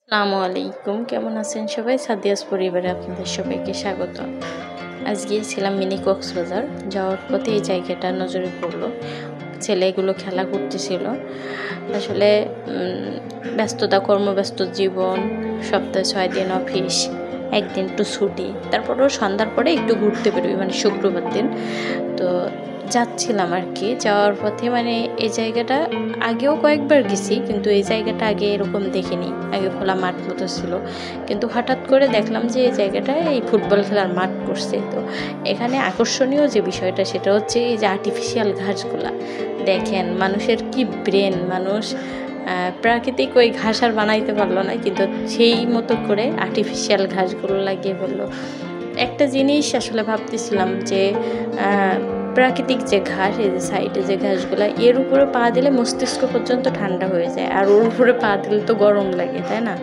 আসসালামু আলাইকুম, কেমন আছেন সবাই? সাদিয়াস পরিবারে আপনাদের সবাইকে স্বাগত। আজ গিয়েছিলাম মিনি কক্সবাজার। যাওয়ার পথে এই জায়গাটা নজরে পড়লো। ছেলেগুলো খেলা করতেছিল। আসলে ব্যস্ততা, কর্মব্যস্ত জীবন, সপ্তাহে 6 দিন অফিস, একদিন একটু ছুটি, তারপরেও সন্ধ্যার পরে একটু ঘুরতে বেরোই, মানে শুক্রবার দিন। তো যাচ্ছিলাম আর কি, যাওয়ার পথে মানে এই জায়গাটা আগেও কয়েকবার গেছি, কিন্তু এই জায়গাটা আগে এরকম দেখিনি। আগে খোলা মাঠ মতো ছিল, কিন্তু হঠাৎ করে দেখলাম যে এই জায়গাটায় এই ফুটবল খেলার মাঠ করছে। তো এখানে আকর্ষণীয় যে বিষয়টা সেটা হচ্ছে এই যে আর্টিফিশিয়াল ঘাসগুলা। দেখেন মানুষের কি ব্রেন, মানুষ প্রাকৃতিক ওই ঘাস আর বানাইতে পারলো না, কিন্তু সেই মতো করে আর্টিফিশিয়াল ঘাসগুলো লাগিয়ে ফেললো। একটা জিনিস আসলে ভাবতেছিলাম যে প্রাকৃতিক যে ঘাস, এই যে সাইডে যে ঘাসগুলা, এর উপরে পা দিলে মস্তিষ্ক পর্যন্ত ঠান্ডা হয়ে যায়, আর ওর উপরে পা দিলে তো গরম লাগে, তাই না?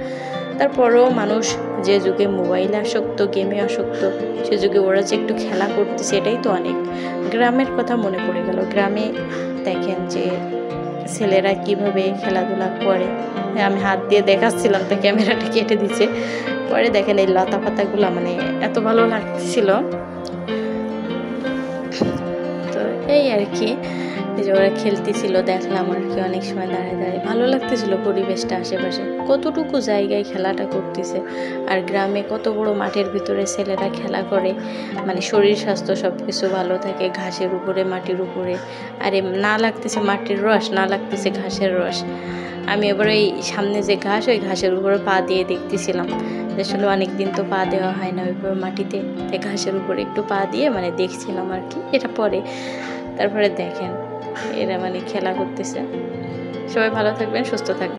তারপরেও মানুষ যে যুগে মোবাইলে আসক্ত, গেমে আসক্ত, সে যুগে ওরা যে একটু খেলা করতেছে, এটাই তো অনেক। গ্রামের কথা মনে পড়ে গেল। গ্রামে দেখেন যে ছেলেরা কিভাবে খেলাধুলা করে। আমি হাত দিয়ে দেখাচ্ছিলাম, তো ক্যামেরাটা কেটে দিচ্ছে। পরে দেখেন এই লতা পাতাগুলো, মানে এত ভালো লাগছিল। তো এই আর কি, এই যে ওরা খেলতেছিল দেখলাম আর কি, অনেক সময় দাঁড়ায় দাঁড়ায় ভালো লাগতেছিল পরিবেশটা, আশেপাশে কতটুকু জায়গায় খেলাটা করতেছে। আর গ্রামে কত বড় মাঠের ভিতরে ছেলেরা খেলা করে, মানে শরীর স্বাস্থ্য সব কিছু ভালো থাকে, ঘাসের উপরে, মাটির উপরে। আরে না লাগতেছে মাটির রস, না লাগতেছে ঘাসের রস। আমি এবার এই সামনে যে ঘাস, ওই ঘাসের উপরে পা দিয়ে দেখতেছিলাম। আসলে অনেকদিন তো পা দেওয়া হয় না ওইভাবে মাটিতে, তাই ঘাসের উপরে একটু পা দিয়ে মানে দেখছিলাম আর কি। এটা পরে, তারপরে দেখেন এরা মানে খেলা করতেছে। সবাই ভালো থাকবেন, সুস্থ থাকবেন।